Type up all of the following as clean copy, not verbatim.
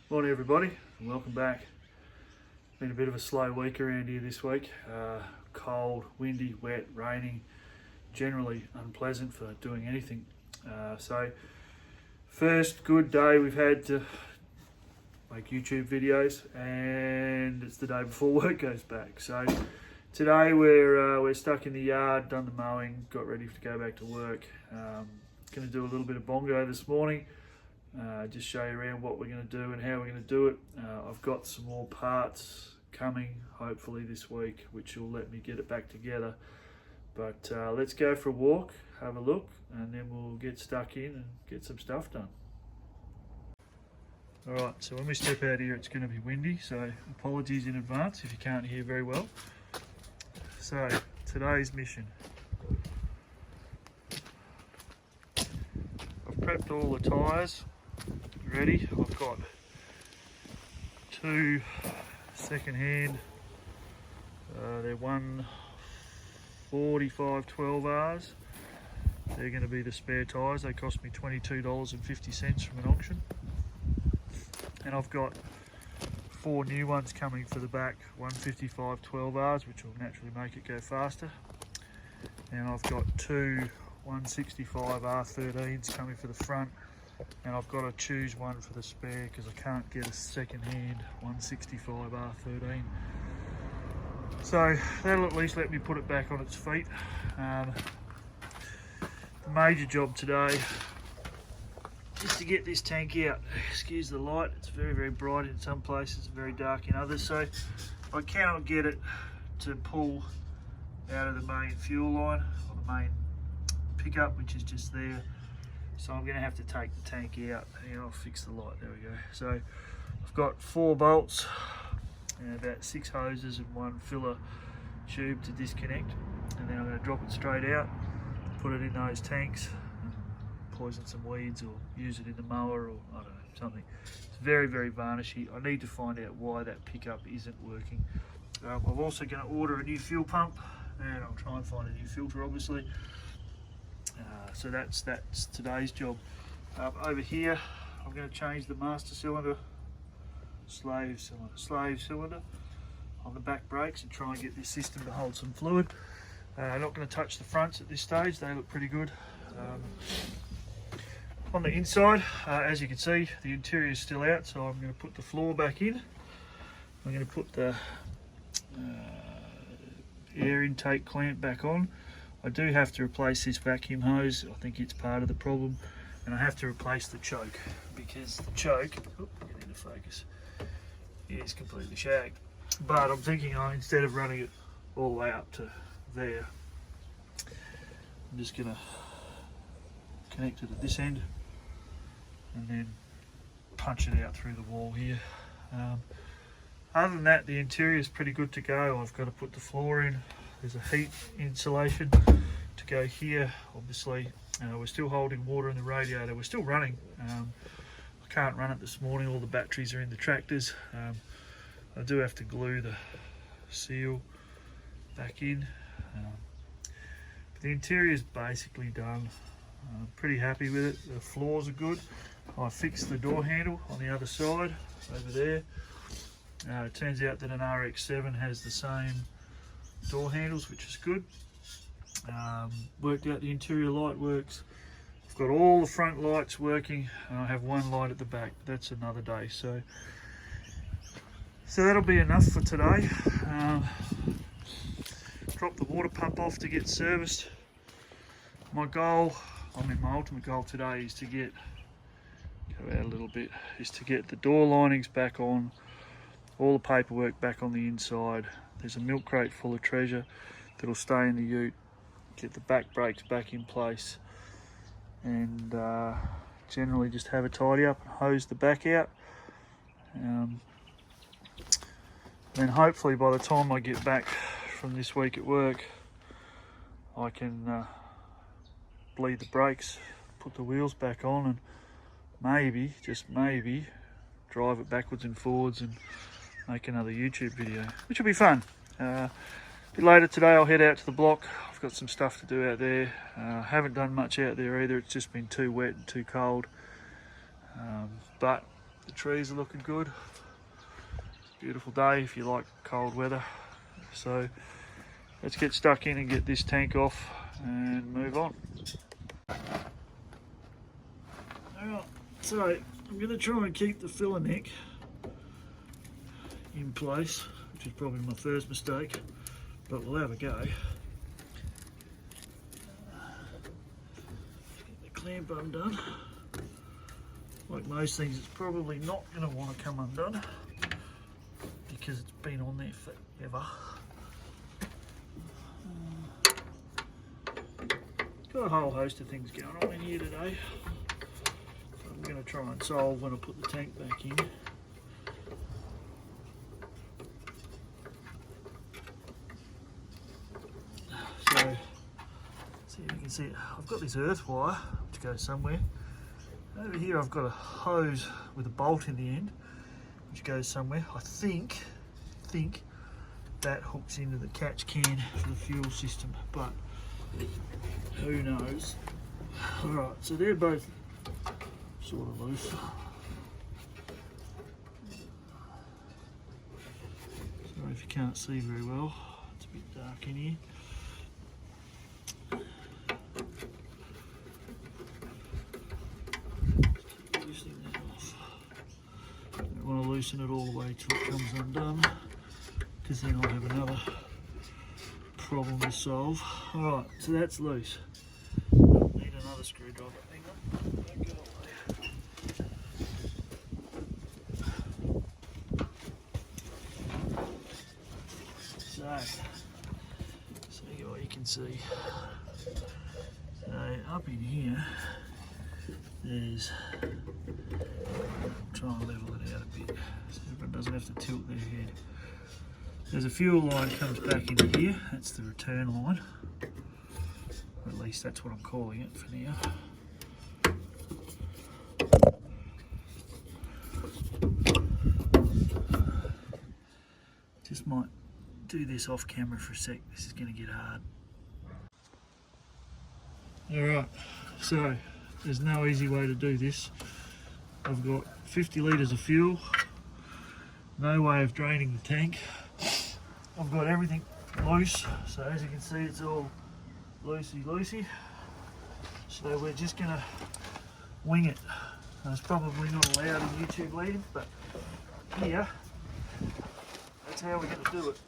Morning everybody, and welcome back. Been a bit of a slow week around here this week. Cold, windy, wet, raining, generally unpleasant for doing anything. So first good day we've had to make YouTube videos, and it's the day before work goes back. So today we're stuck in the yard, done the mowing, got ready to go back to work. Going to do a little bit of bongo this morning. Just show you around what we're going to do and how we're going to do it. I've got some more parts coming hopefully this week which will let me get it back together, but let's go for a walk, have a look, and then we'll get stuck in and get some stuff done. Alright, so when we step out here it's going to be windy, so apologies in advance if you can't hear very well. So today's mission, I've prepped all the tyres ready. I've got two second-hand, they're 145 12Rs. They're going to be the spare tyres. They cost me $22.50 from an auction. And I've got four new ones coming for the back, 155 12Rs, which will naturally make it go faster. And I've got two 165 R13s coming for the front, and I've got to choose one for the spare because I can't get a second-hand 165 R13. So that'll at least let me put it back on its feet. The major job today is to get this tank out. Excuse the light, it's very, very bright in some places, very dark in others. So I cannot get it to pull out of the main fuel line, or the main pickup, which is just there. So I'm going to have to take the tank out. And I'll fix the light, there we go. So I've got 4 bolts and about 6 hoses and 1 filler tube to disconnect, and then I'm going to drop it straight out, put it in those tanks, and poison some weeds or use it in the mower, or I don't know, something. It's very, very varnishy. I need to find out why that pickup isn't working. I'm also going to order a new fuel pump, and I'll try and find a new filter obviously. So that's today's job. Over here I'm going to change the master cylinder, slave cylinder on the back brakes, and try and get this system to hold some fluid. I'm not going to touch the fronts at this stage, they look pretty good. On the inside, as you can see, the interior is still out, so I'm going to put the floor back in. I'm going to put the air intake clamp back on. I do have to replace this vacuum hose. I think it's part of the problem, and I have to replace the choke because the choke, get into focus, is completely shagged. But I'm thinking, instead of running it all the way up to there, I'm just going to connect it at this end and then punch it out through the wall here. Other than that, the interior is pretty good to go. I've got to put the floor in. There's a heat insulation to go here, obviously. We're still holding water in the radiator. We're still running. I can't run it this morning. All the batteries are in the tractors. I do have to glue the seal back in. But the interior is basically done. I'm pretty happy with it. The floors are good. I fixed the door handle on the other side over there. It turns out that an RX-7 has the same door handles, which is good. Worked out the interior light works. I've got all the front lights working, and I have one light at the back. That's another day. So that'll be enough for today. Drop the water pump off to get serviced. My ultimate goal today is to get, go out a little bit, is to get the door linings back on, all the paperwork back on the inside. There's a milk crate full of treasure that'll stay in the ute, get the back brakes back in place, and generally just have a tidy up and hose the back out. Then hopefully by the time I get back from this week at work, I can bleed the brakes, put the wheels back on, and maybe, just maybe, drive it backwards and forwards and make another YouTube video, which will be fun. A bit later today I'll head out to the block. I've got some stuff to do out there. Haven't done much out there either. It's just been too wet and too cold. But The trees are looking good. Beautiful day if you like cold weather. So let's get stuck in and get this tank off and move on. Alright, so I'm going to try and keep the filler neck in place, which is probably my first mistake, but we'll have a go. Get the clamp undone. Like most things, it's probably not going to want to come undone because it's been on there forever. Got a whole host of things going on in here today. So I'm going to try and solve when I put the tank back in. So you can see I've got this earth wire which goes somewhere. Over here I've got a hose with a bolt in the end which goes somewhere. I think that hooks into the catch can for the fuel system, but who knows. Alright, so they're both sort of loose. Sorry if you can't see very well, it's a bit dark in here. Want to loosen it all the way till it comes undone, because then I'll have another problem to solve. Alright, so that's loose. I'll need another screwdriver. Hang on, don't go away. So what you can see. So up in here, there's, try and level it out a bit so everyone doesn't have to tilt their head. There's a fuel line comes back into here, that's the return line, or at least that's what I'm calling it for now. Just might do this off camera for a sec, this is going to get hard. Alright, so there's no easy way to do this. I've got 50 litres of fuel, no way of draining the tank. I've got everything loose, so as you can see it's all loosey-loosey. So we're just going to wing it. And it's probably not allowed in YouTube Land, but here, that's how we're going to do it.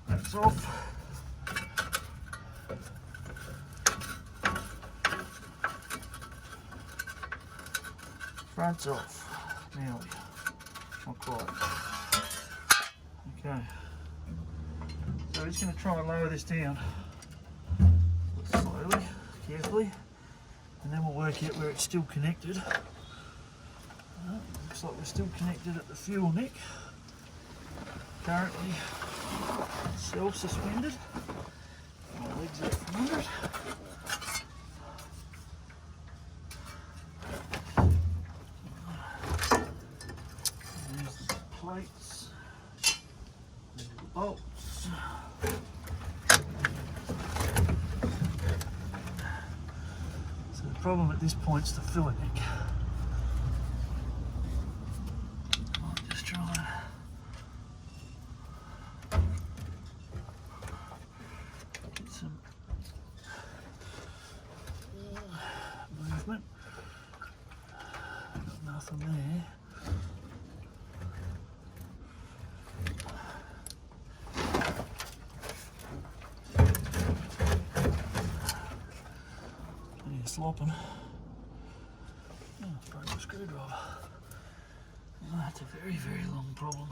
That's off. Front's off. Nearly. Not quite. Okay. So we're just going to try and lower this down slowly, carefully, and then we'll work out where it's still connected. Looks like we're still connected at the fuel neck. Currently self-suspended. My legs out from under it. There's the plates. There's the bolts. So the problem at this point is the filler neck. I'll just try and movement. Got nothing there. Plenty of slopping. Oh, broke my screwdriver. Oh, that's a very, very long problem.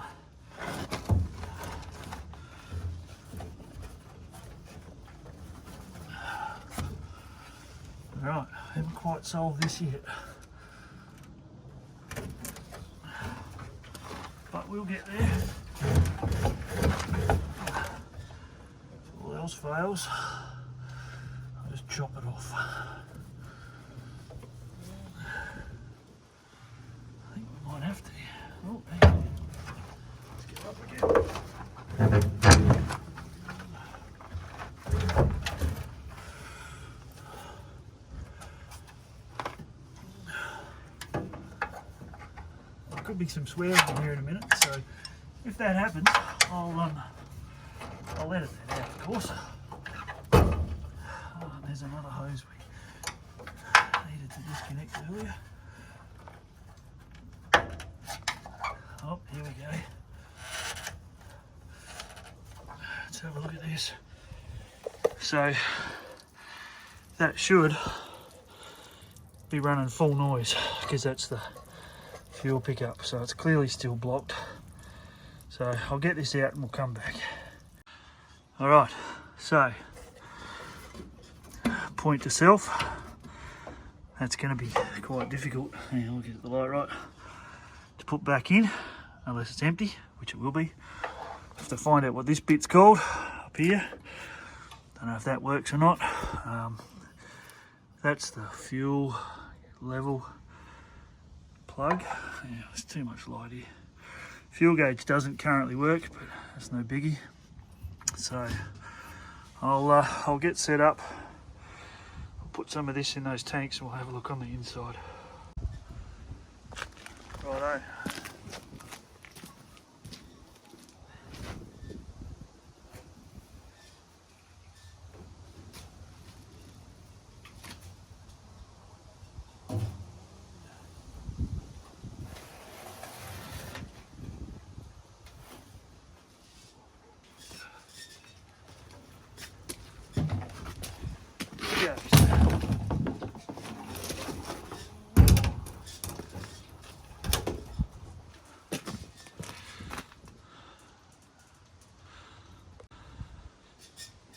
Right, haven't quite solved this yet, but we'll get there. If all else fails, I'll just chop it off. I think we might have to. Oh, hang on. could be some swearing in here in a minute, so if that happens, I'll edit that out, of course. Oh, and there's another hose we needed to disconnect earlier. Oh, here we go. Let's have a look at this. So that should be running full noise because that's the fuel pickup, so it's clearly still blocked. So I'll get this out and we'll come back. All right, so point to self. That's going to be quite difficult. Hang on, I'll get the light right. To put back in, unless it's empty, which it will be. Have to find out what this bit's called up here. Don't know if that works or not. That's the fuel level plug. Yeah, there's too much light here. Fuel gauge doesn't currently work, but that's no biggie. So I'll get set up. I'll put some of this in those tanks and we'll have a look on the inside. Righto.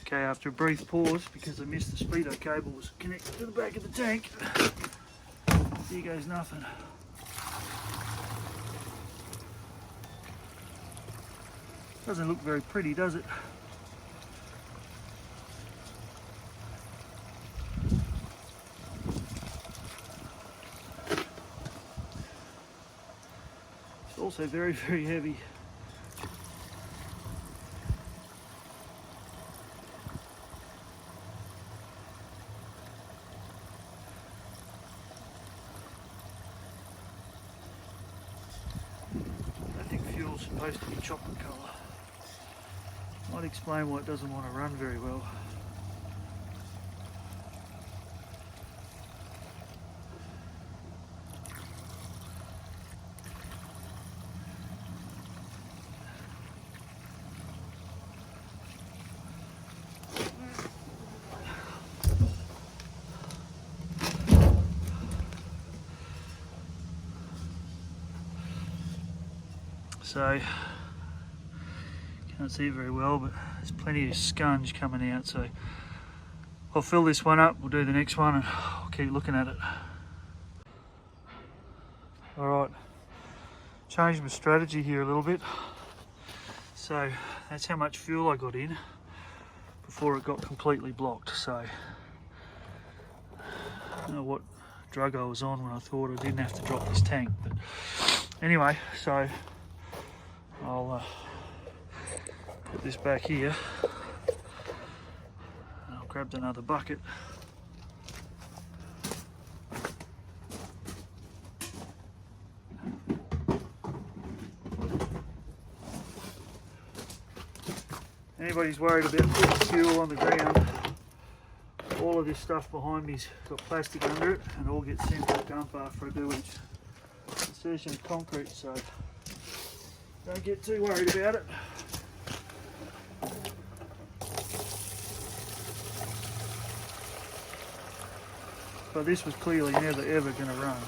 Okay, after a brief pause, because I missed the speedo cable was connected to the back of the tank, here goes nothing. Doesn't look very pretty, does it? It's also very, very heavy. Supposed to be chocolate colour. Might explain why it doesn't want to run very well. So, can't see it very well, but there's plenty of scunge coming out, so I'll fill this one up, we'll do the next one, and I'll keep looking at it. Alright, changed my strategy here a little bit. So, that's how much fuel I got in before it got completely blocked. So, I don't know what drug I was on when I thought I didn't have to drop this tank, but anyway, so I'll put this back here. I'll grab another bucket. Anybody's worried about putting fuel on the ground, all of this stuff behind me's got plastic under it and all gets sent to the dump after I do each insertion of concrete, so don't get too worried about it. But this was clearly never ever going to run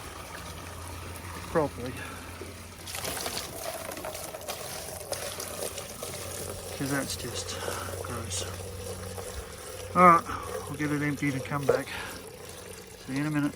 properly, because that's just gross. Alright, I'll get it emptied and come back. See you in a minute.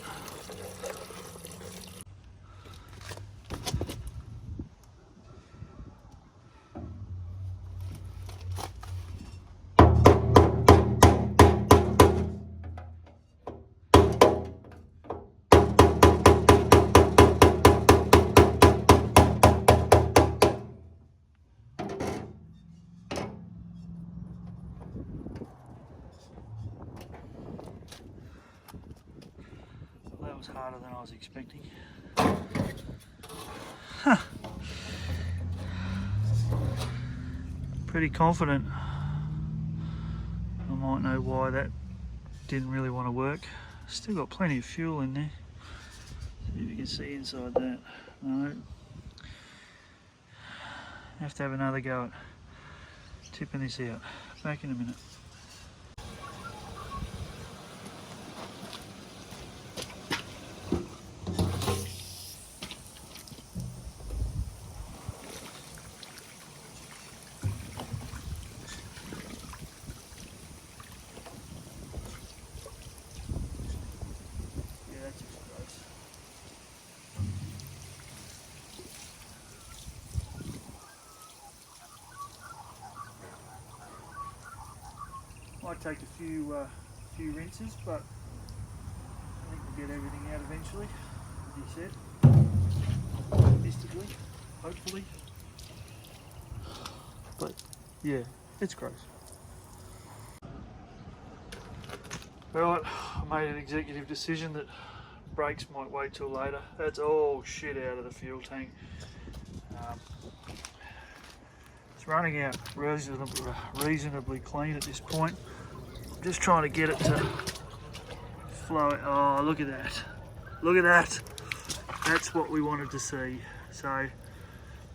That was harder than I was expecting. Pretty confident I might know why that didn't really want to work. Still got plenty of fuel in there. See if you can see inside that. No. Have to have another go at tipping this out. Back in a minute. Might take a few rinses, but I think we'll get everything out eventually, as you said, optimistically, hopefully. But yeah, it's gross. Right, I made an executive decision that brakes might wait till later. That's all shit out of the fuel tank. It's running out reasonably clean at this point. I'm just trying to get it to flow. Oh, look at that. Look at that. That's what we wanted to see. So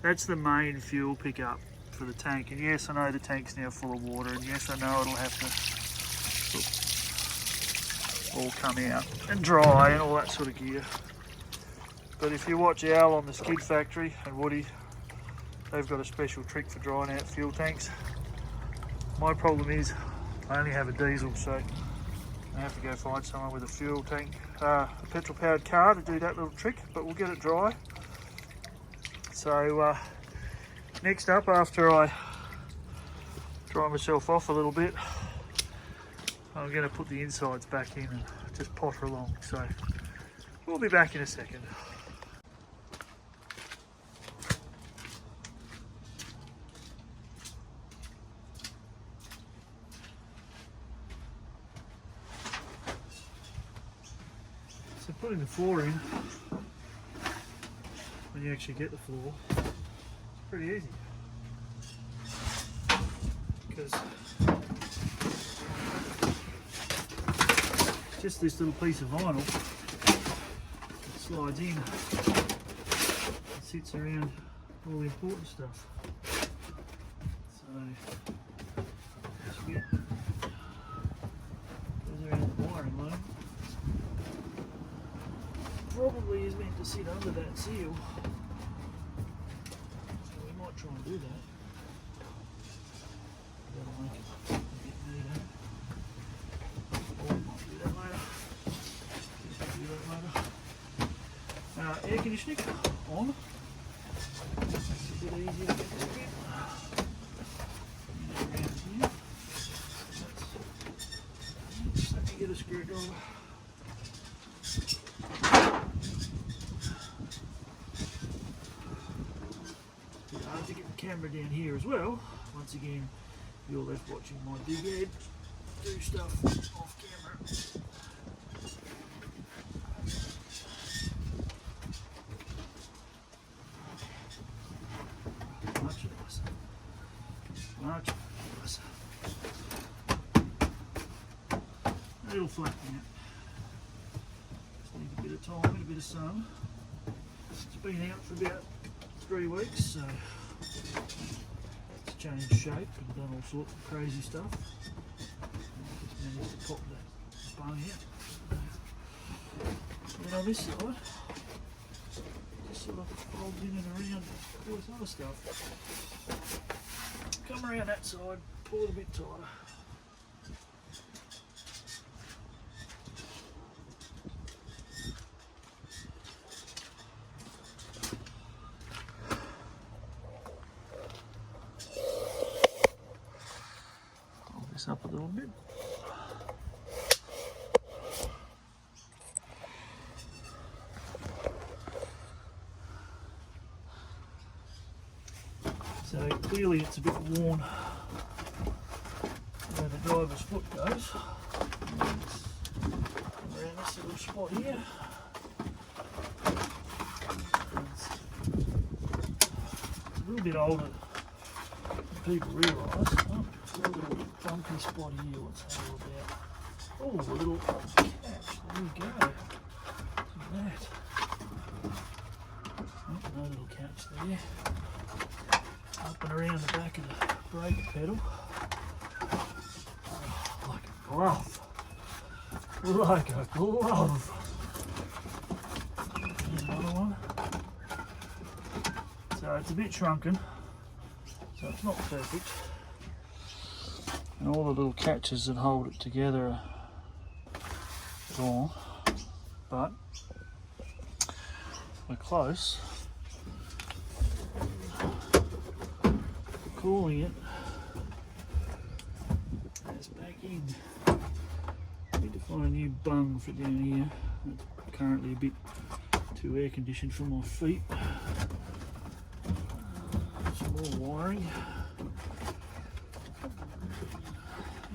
that's the main fuel pickup for the tank. And yes, I know the tank's now full of water. And yes, I know it'll have to all come out and dry and all that sort of gear. But if you watch Al on the Skid Factory and Woody, they've got a special trick for drying out fuel tanks. My problem is I only have a diesel, so I have to go find someone with a fuel tank, a petrol powered car to do that little trick, but we'll get it dry. So next up, after I dry myself off a little bit, I'm going to put the insides back in and just potter along. So we'll be back in a second. So putting the floor in, when you actually get the floor, it's pretty easy. Because it's just this little piece of vinyl that slides in and sits around all the important stuff. So just get goes around the wiring loom. Probably is meant to sit under that seal, so we might try and do that. That'll make it a bit neater. Or we might do that later. Air conditioning on. Makes it a bit easier to get this in. Around here. Let me get a screwdriver. To get the camera down here as well. Once again, you're left watching my big head do stuff off camera. Much nicer. Much nicer. A little flattening it. Just need a bit of time and a bit of sun. It's been out for about 3 weeks, so it's changed shape and done all sorts of crazy stuff. Just managed to pop that bung out. And then on this side, just sort of folds in and around all this other stuff. Come around that side, pull it a bit tighter. Up a little bit. So clearly it's a bit worn where the driver's foot goes. Around this little spot here. little bit older than people realise. Oh, there's a little bumpy spot here. What's that all about? Oh, a little catch. There we go. Look at that. Oh, no little catch there. Up and around the back of the brake pedal. Oh, like a glove. Like a glove. Here's another one. So it's a bit shrunken, so it's not perfect. And all the little catches that hold it together are gone, but we're close. Calling it. It's back in. Need to find a new bung for down here. It's currently a bit too air conditioned for my feet. Some more wiring.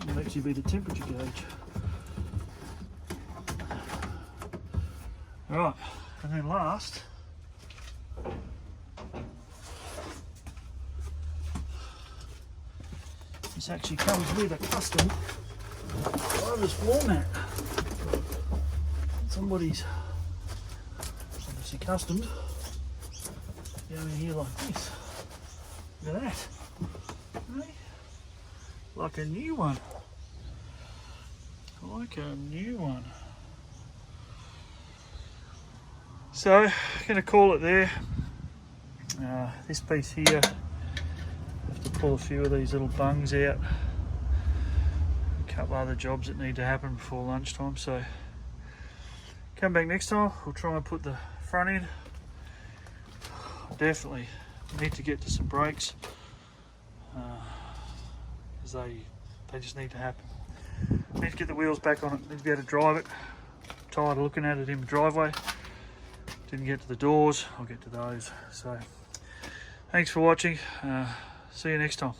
It'll actually be the temperature gauge. Right, and then last, this actually comes with a custom driver's floor mat. Somebody's obviously customed down in here like this. Look at that. Hey? Like a new one. Like a new one. So, I'm going to call it there. This piece here, I have to pull a few of these little bungs out. A couple other jobs that need to happen before lunchtime. So, come back next time. We'll try and put the front in. Definitely need to get to some brakes. Because they just need to happen. Need to get the wheels back on it. Need to be able to drive it. I'm tired of looking at it in the driveway. Didn't get to the doors, I'll get to those. So thanks for watching, see you next time.